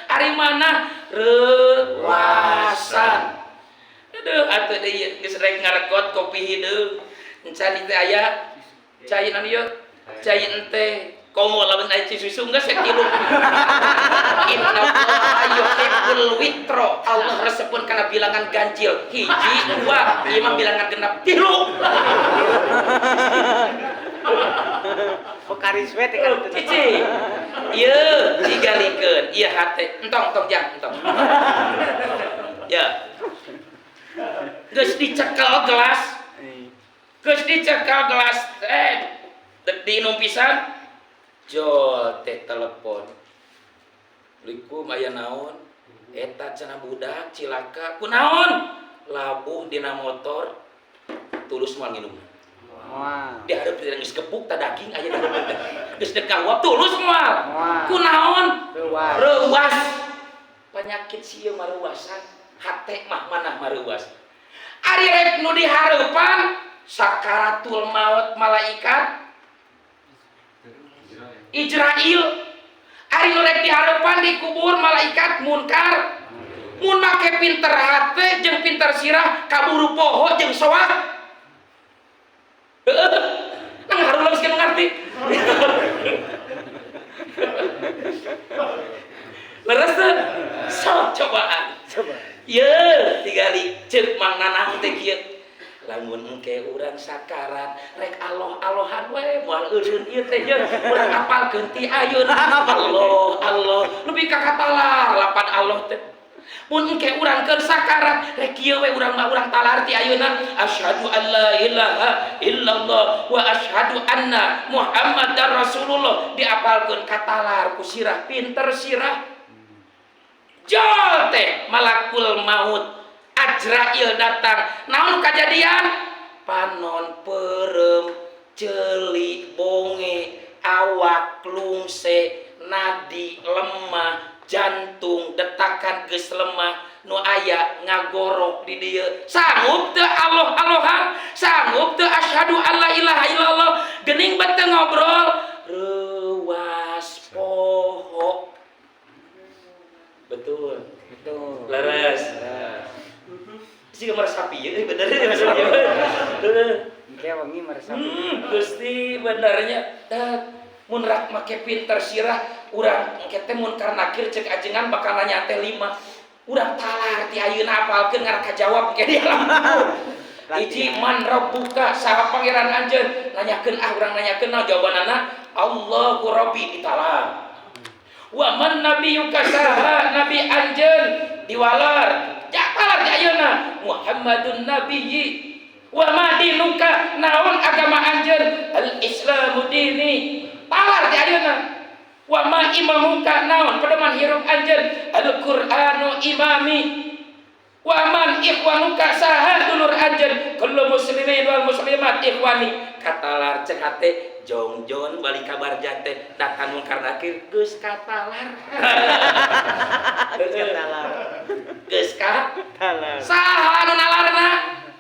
A: Ari mana rewasan. Aduh atuh deui geus rek ngaregot kopi hideung. Encan teh aya cai anu ieu. Cai ente komo lamun aya susu geus sakilu. Innallaha yuhibbul witro. Allah resepkeun kana bilangan ganjil. 1 2 ieu mah bilangan genep 3.
B: Pekaris we teh kan.
A: Cici. Ieu digalikeun, ieu hate. Entong jang, entong. Ya. Geus dicekel gelas. Diinum pisan. Jol teh telepon. Assalamualaikum aya naon? Eta cenah budak cilaka. Kunaon? Labuh dina motor. Tulus moal nginum.
B: Wah.
A: Di hareup teh geus kepuk ta daging aya di hareup. Geus dekawap tulus moal. Kunaon? Reuwas. Penyakit sieu mah reuwasan. Hate mah manah mah reuwas. Ari rek nu di hareupan sakaratul maut malaikat Ijrail. Ari nu rek di hareupan dikubur malaikat munkar. Mun make pinter hate jeung pinter sirah kaburu poho jeung soak. Nang harulang sih ngerti. Leres tuh, sok cobaan. Ye, tigali cek mang nanang teh kieu. Lamun engke urang sakarat, rek aloh-alohan we moal eureun ieu teh jeung urang apalkeun ti ayeuna. Allah, lebih ka katalar lapan Allah teh. Mun engke urang keur sakarat rek kieu we urang mah urang talar ti ayeuna asyhadu an la ilaha illallah wa asyhadu anna muhammadar rasulullah diapalkeun katalar ku sirah pinter sirah. Jol teh malakul maut Ajrail datang. Naon kajadian? Panon perem ceuli bonge awak lungse nadi lemah jantung detakan geus lemah nu aya ngagorok di dieu sanggup teu aloh-alohan sanggup teu asyhadu alla ilaha illallah geuning bete ngobrol reuwas poho. Betul leres sih meresapi ya bener ya meresapi
B: Engke wangi meresapi.
A: Gusti benernya mun rak make pinter sirah urang engke teh mun karena nakir cek ajengan bakal nanya teh 5 urang talar ti ayeuna apalkeun ngarek kajawab engke dia lamun hiji man rabbuka saha pangeran anjeun nanyakeun urang nanyakeun naon jawabanana Allahu rabbi ditalar wa man nabiyuka saha nabi anjeun diwalar jakalar ti ayeuna Muhammadun nabiyyi wa ma dinuka naon agama anjeun al islamu dini talar ti ayeuna wa ma imamuka naon pedoman hirup anjeun al qur'anu imami wa man ikhwanuka saha dulur anjeun kullu muslimin wal muslimat ikhwani katalar cek hate jongjon balik kabar jate datang mungkar nakir geus katalar. Geus
B: Talar.
A: saha anu nalarna?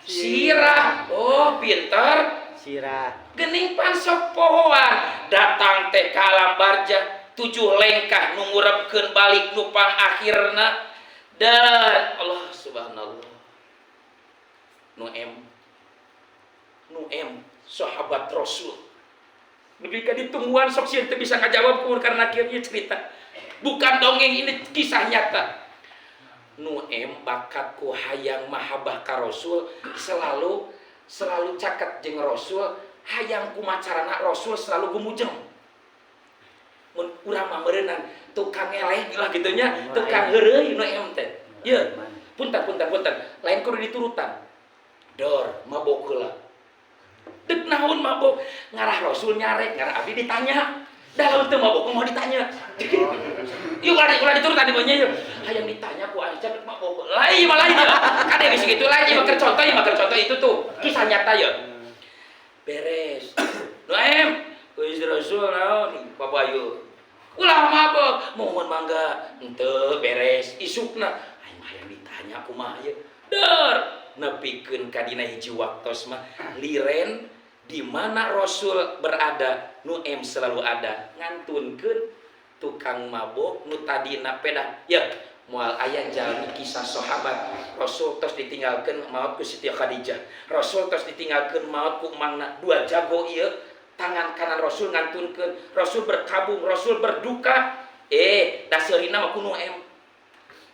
A: Sirah. Oh, pinter.
B: Sirah.
A: Gening pansok pohoan datang teh ka alam barja 7 lengkah nu ngurebkeun balik nupang akhirna dan Allah subhanallah nu em sahabat Rasul lebih ka ditungguan sok sieun teu bisa ngajawab kumaha karena akhirnya cerita bukan dongeng ini kisah nyata nu em bakat ku hayang mahabbah ka Rasul selalu caket jeung Rasul hayang kumacarana Rasul selalu gumujeng mun urang mah meureunang tukang eleh lah kitu nya tukang heureuy nu em teh ye punten lain kudu diturutan dor mabok heula deuk naon mabok ngarah Rasul nyarek ngarah abdi ditanya dah teu mabok mau ditanya yuk ulah diturutan di nya yuk hayang ditanya ku aja deuk mabok lain mah lain kade geus kitu lain ieu keur contoh itu tuh kisah nyata ya beres nu em geus Rasul naon babayu ulah mabok mohon mangga henteu beres isukna aing hayang ditanya kumaha ieu deur nepikeun ka dina hiji waktos mah liren di mana Rasul berada nu em selalu ada ngantunkeun tukang mabok nu tadina pedah ya moal aya jalmi kisah sahabat Rasul tos ditinggalkeun maot ku Siti Khadijah Rasul tos ditinggalkeun maot ku mangna dua jago ieu tangan kanan Rasul ngantunkeun Rasul berkabung Rasul berduka da seurina mah kuno em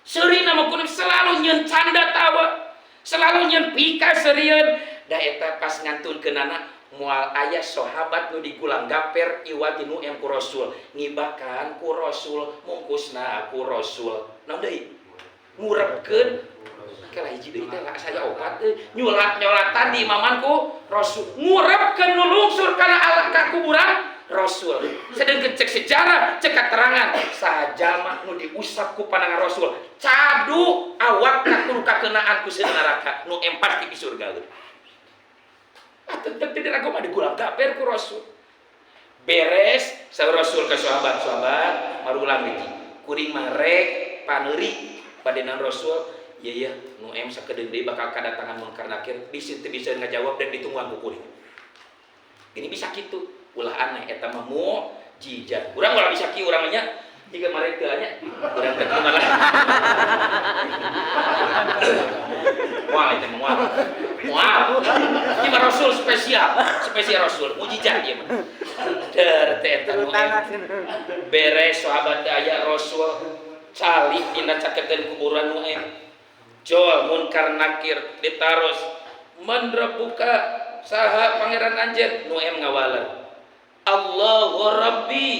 A: seurina mah kuno selalu nyeun canda tawa selalu nyeun pika serieun da eta pas ngantunkeun anak moal aya sahabat nu digulang gaper iwati nu em ku Rasul ngibakan ku Rasul mungkusna ku Rasul naon deui ngurebkeun kala hiji deui teh saya obat nyolatan di imamanku Rasul ngurebkeun nu lungsur kana ka kuburan Rasul sedengkeun cek sejarah cek keterangan sajalma nu diusap ku pandangan Rasul cadu awakna kudu kakeunaan ku seun neraka nu em pasti di surga tetep tidak aku mah digulang gaper ku Rasul beres sa Rasul ke sahabat marulang deui kuring mah rek paneuri padenan Rasul iya nu em sakedeung deui bakal kadatangan mungkar nakir bisa ngajawab dan ditungguan ku kuring ini bisa kitu ulah aneh eta mah mukjizat urang ulah bisa kieu urang nya jika mari teu nya urang teh kumaha wah itu moal ieu mah Rasul spesial Rasul mukjizat ieu mah der teh eta nu beres sahabat aya Rasul cali dina caketeun kuburan nu em jol munkar nakir ditaros mendrebuka saha pangeran anjeun nu em ngawala Allahu Rabbi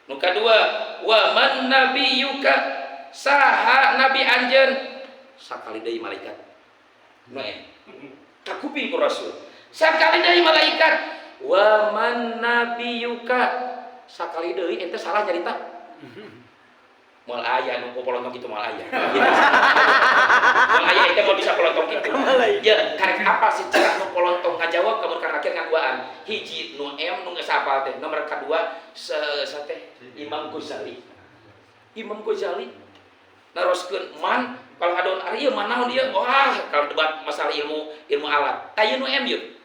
A: nu kadua wa man nabiyuka saha nabi anjeun sakali deui malaikat nu em kakuping ku Rasul sakali deui malaikat wa man nabiyuka sakali deui ente salah nyarita moal aya nu polontong kitu moal aya. Moal aya itu mau bisa polontong kitu. Ya, karek apa sih cara nu polontong ngajawab kamu karena akhir ngaduaan. Hiji nu em nu geus hafal teh. Nomor kedua teh Imam Ghazali. Naroskeun man kalau ngadon ari ieu manaon dia? Wah, kalau debat masalah ilmu alat. Tah nu em yeuh.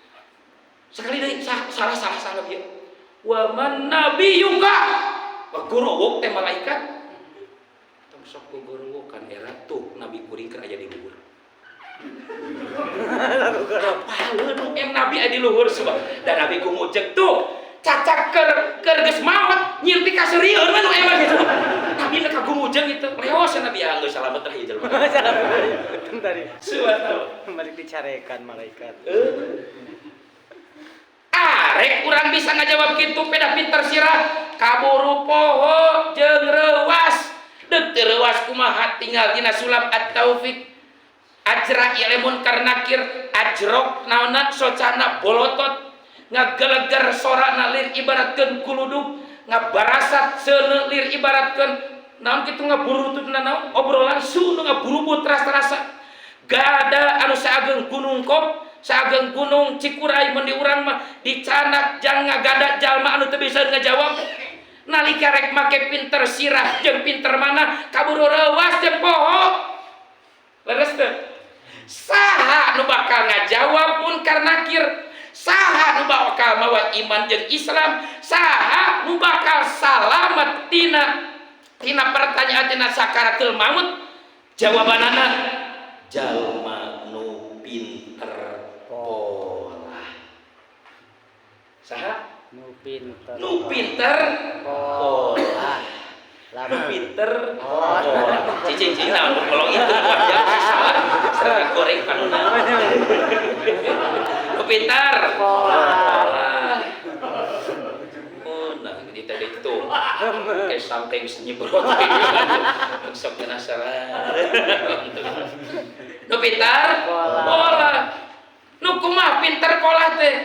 A: Sekali deui salah dia. Wa man nabiyyuka. Guru teh malaikat sok guru kan era tuh nabi kuring keur aya di luhur. Apaleun em nabi aya di luhur subah. Dan nabi kumujeng tuh cacak keur geus maot nyieun ka serieun mah nu emang gitu. Nabi nu kagumujeng itu. Leos nabi geus salamet tah ieu jelema.
B: Tadi.
A: Subhanallah.
B: Balik dicarekan malaikat.
A: Arek urang bisa ngajawab kitu peda pinter sirah kaburu poho jeung reuas. Deuk teu reuas kumaha tinggal dina sulam at-taufik ajra ilemun karnakir ajrok naonna socana bolotot ngageleger sorana lir ibaratkeun kuluduk ngabarasat seuneu lir ibaratkeun naon kitu ngaburututna obrolan su nu ngaburubut rasa-rasa gada anu saageng gunung kop Sageng gunung Cikuray mun di urang mah dicanak jang ngagadak jalma anu teu bisa ngajawab. Nalika rek make pinter sirah jeung pinter mana kaburu reuwas jeung poho. Leres teu? Saha nu bakal ngajawab munkar nakir? Saha nu bakal mawa iman jeung Islam? Saha nu bakal salamet tina pertanyaan tina sakaratul maut? Jawabanana jalma nu pinter pola. Saha?
B: Nu pinter.
A: Nu pinter pola. Nu pinter pola. Cicing naon kalau itu wajah salah. Serang goreng panuna. Nu pinter pola. Oh, nah di tadi itu. Kayak sampai bisa nyebrot. Sok penasaran. Nu pinter pola. Nu kumaha pinter pola teh?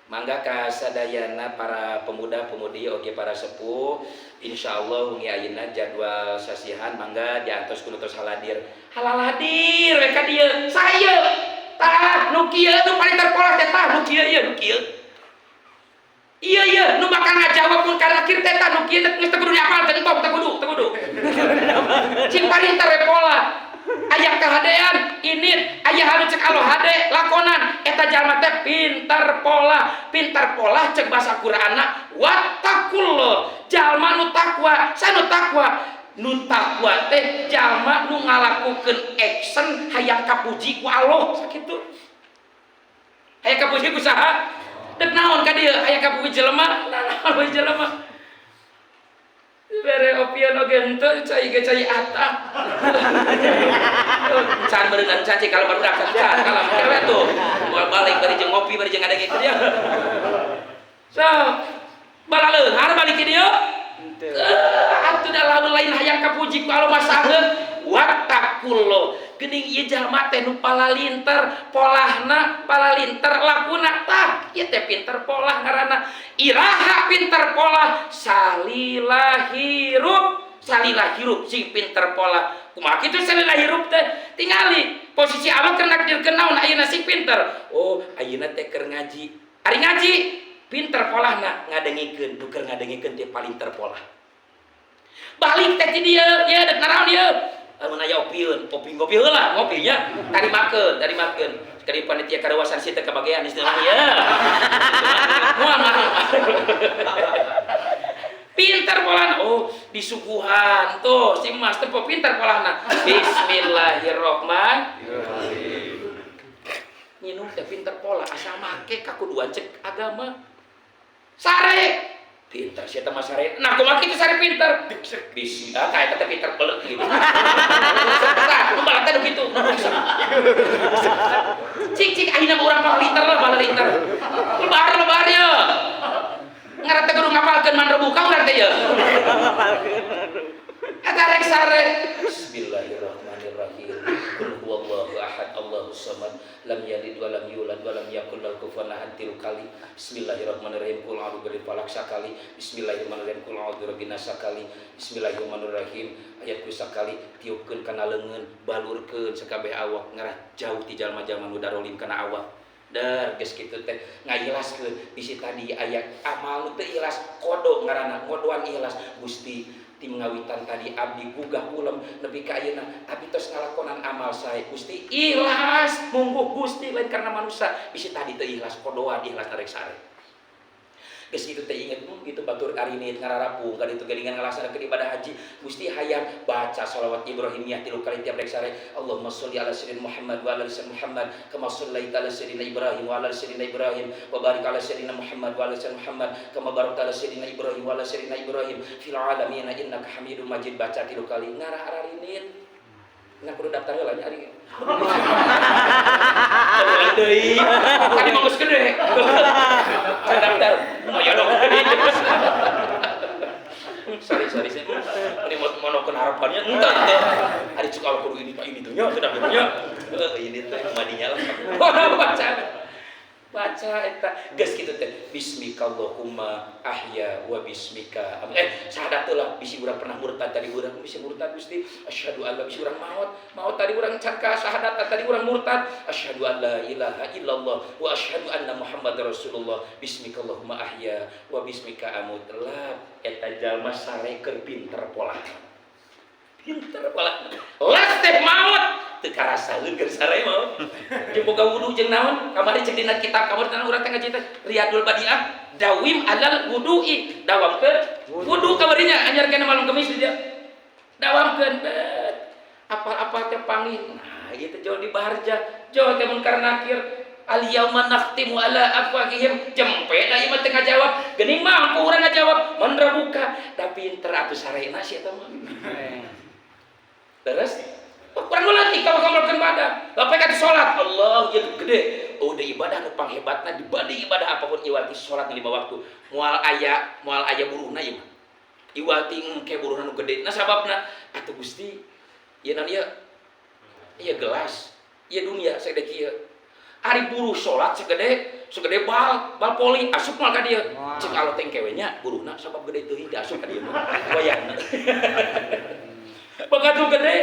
A: Mangga ka sadayana para pemuda-pemudi oge para sepuh, insyaallah wengi ayeuna jadwal sasihan mangga diantos kudu tos haladir. Halal hadir we ka dieu. Saya tah nu kieu nu paling terpola teh tah nu kieu ieu nu kieu. Iya nu bakal ngajawab mun kana kieu teh tah nu kieu geus teu kudu diapal teh teu kudu. Cing paling terpola. Aya kahadean ini aya anu cek alo hade lakonan eta jalma teh pinter pola cek basa Qur'anna wattaqullah jalma nu takwa sanu takwa teh jalma nu ngalakukeun action hayang kapuji ku Allah sakitu hayang kapuji ku saha dek naon ka dieu hayang kapuji jelema naon we jelema bere opian oge henteu cai ge cai atah. Can beungan caci kalau baru dak can kalau kewe tuh. Moal balik bari jeung ngopi bari jeung ngadenge ke dia. So, balaleunghar balik ke dia. Henteu. Atuh da lain hayang kapuji ku Allah masaheun wattaqullah. Geuning ieu jalma teh nu palalinter, polahna palalinter, lakuna tah ieu teh pinter polah ngaranna. Iraha pinter polah salilah hirup sing pinter polah. Kumaha kitu salilah hirup teh? Tingali posisi Allah keur nakdirkeun naon ayeuna si pinter. Oh, ayeuna teh keur ngaji. Ari ngaji pinter polahna ngadengikeun, nu keur ngadengikeun teh paling terpolah. Balik teh ti dieu, ye dek naraon ieu? Mun aya opieun, ngopi heula, ngopinya tadi makeun. Sekali panitia karawasan situ kebagian istilahnya ya. Mual. Pinter polana. Oh, disuguhan tuh si Mas teh pinter polana. Bismillahirrahmanirrahim. Nginum teh pinter pola asa make kakuduan cek agama. Sare pinter sia teh Mas Sare. Nah, kumaha kitu Sare pinter? Bismillah ka eta teh pinter peuleuk gitu. Tah, nu balak teh kitu. Cik ayeuna urang mah liter lah bala liter. Lebar ya. Ngaran teh kudu ngapalkeun man rebuka urang teh ya. Eta rek Sare. Bismillahirrahmanirrahim. Qul huwallahu ahad, Allahus samad, lam yalid wa lam yulad wa lam yakul lahu kufuwan ahad. Kali. Bismillahirrahmanirrahim. Qul a'udzu birabbil falaq sakali. Bismillahirrahmanirrahim. Qul a'udzu birabbin nas sakali. Bismillahirrahmanirrahim. Ayat ku sakali tiupkeun kana leungeun, balurkeun sakabeh awak ngarah jauh ti jalma-jalma nu darolim kana awak. Dar geus kitu teh ngailaskeun bisi tadi aya amal nu teu ikhlas kodo ngaranna ngodoan ikhlas Gusti ti ngawitan tadi abdi gugah ulem nepi ka ayeuna abdi tos ngalakonan amal sae Gusti ikhlas monggo Gusti lain karena manusia bisi tadi teu ikhlas kodoan ikhlas tarek sare geus kitu teh inget gitu batur arinit ngararapung ka ditu gelingan ngalaksanakeun ibadah haji Gusti hayang baca shalawat Ibrahimiyah 3 kali tiap rek sare Allahumma sholli ala sayyidina Muhammad wa ala sayyidina Muhammad kama shallaita ala sayyidina Ibrahim wa ala sayyidina Ibrahim wa barik ala sayyidina Muhammad wa ala sayyidina Muhammad kama barakta ala sayyidina Ibrahim wa ala sayyidina Ibrahim fil alamin innaka Hamidum Majid baca 3 kali ngarah ararinit nah kudu daftar heula nya ari deui tadi mau geus gede daftar aya dong sorry saya ini mau monokeun harapannya entah hari cuk kalau kudu ini Pak ini tuh nya sudah punya ini tuh madinya lah baca baca eta geus kitu teh bismikallahumma ahya wa bismika sahadateullah bisi urang pernah murtad tadi urang bisi murtad Gusti asyhadu alla bisi urang maot tadi urang can ka syahadat tadi urang murtad asyhadu alla ilaha illallah wa asyhadu anna muhammadar rasulullah bismikallahumma ahya wa bismika amut lah eta jalma sare keur pinter pola las teh maot teu karasaeun keur sare maot jeung boga wudu jeung naon kamari cek dina kitab kamari teh urang teh ngaji teh Riyadul Badiah dawim alal wudu'i dawamkeun wudu kamarinya anyar kana malam Kamis dia dawamkeun apal-apal teh panggih nah ieu teh jauh dibaharja jauh teh mun karena nakir al yauma nakhtimu ala afwahihim jempe da ieu teh ngajawab geuning mampu urang ngajawab mun buka da pinter atuh sarena si eta mah terus kurang lagi kalau ngamalkeun ibadah lape ka salat Allah ieu gede udah ibadah nu panghebatna dibanding ibadah apapun iwati salat 5 waktu moal aya buruhna ieu mah iwati engke buruhna nu gede nah sababna atuh Gusti ieu naon ieu gelas ieu dunia sagede kieu ari buruh salat segede bal poli asup mah ka dieu ceuk Allah teh engke we nya buruhna sabab gede teuing diasup ka dieu mah wayahna begitu gede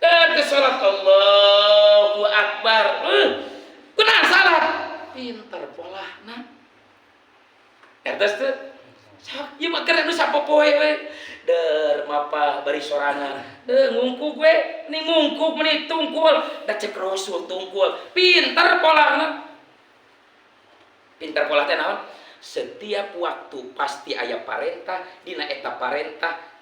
A: dan ke salat Allahu Akbar kunaon salat pinter polahna ertos teh ieu mah keur anu sapopoe we der mapa bari sorangan ngungkuk we ni ngungkuk meni tungkul da cek Rasul tungkul pinter polahna pinter polah teh naon setiap waktu pasti aya parentah dina eta parentah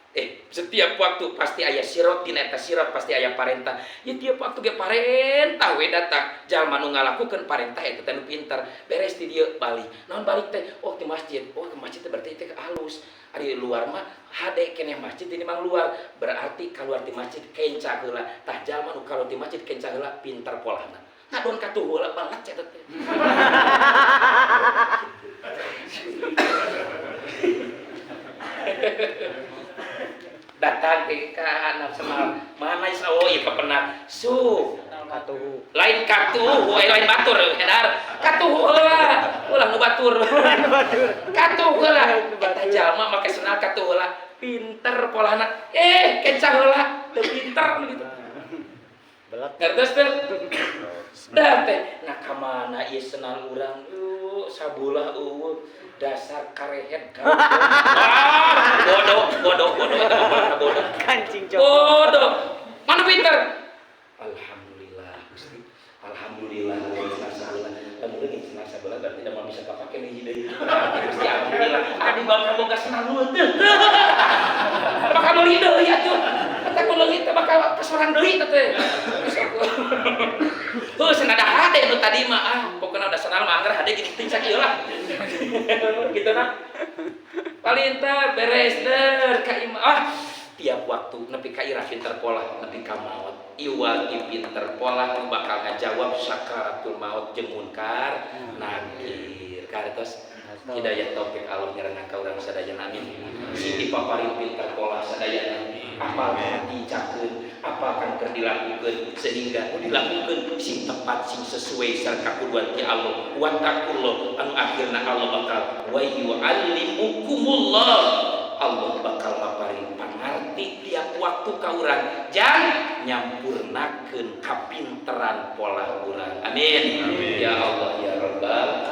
A: setiap waktu pasti aya sirot dina eta sirot pasti aya parentah ya tiap waktu ge parentah we datang jalma nu ngalakukeun parentah eta teh nu pinter beres di dieu balik naon balik teh ke masjid ke masjid teh berarti teh halus ari luar mah hade keneh masjid ini mang luar berarti kaluar ti masjid kenca heula tah jalma nu kaluar ti masjid kenca heula pinter polahna ngadon katuh heula banget eta teh datang ke anak sama mana oh iya pernah katuh lain katuh lain batur edar katuh heula ulah nu batur katuh heula eta jalma make senal katuh heula pinter polana kencang heula teu pinter gitu belat ngertos teh da teh nah ka mana ieu senal urang sabulah dasar karehet bodoh
B: kancing cok
A: bodoh mana pinter alhamdulillah Gusti alhamdulillah lamun geus senang sabeula berarti da mau bisa kapake nih deui Gusti alhamdulillah adi boga senang nu teh bakal meuli deui atuh eta kuleungit teh bakal kasorang deui teh senada hade nu tadi mah pokona udah senang mah anggar hade geuning sakieu lah gitu nah paling teh beres der ka imah tiap waktu nepi ka irah pinter pola nepi ka maot iwati pinter pola nu bakal ngajawab sakaratul maut jeung munkar nakir kartos hidayah taufik Allah nyerang ka urang sadaya amin sing dipaparin pinter pola sadaya apa dicakeun apa akan dilakukan sehingga dilakukan sing tepat sing sesuai sareng kakuduan ti Allah wa taqullah anu akhirna Allah bakal wa yu'allimukumullah Allah bakal maparin pangarti tiap waktu ka urang jang nyampurnakeun kapinteran pola urang amin ya Allah ya rabbal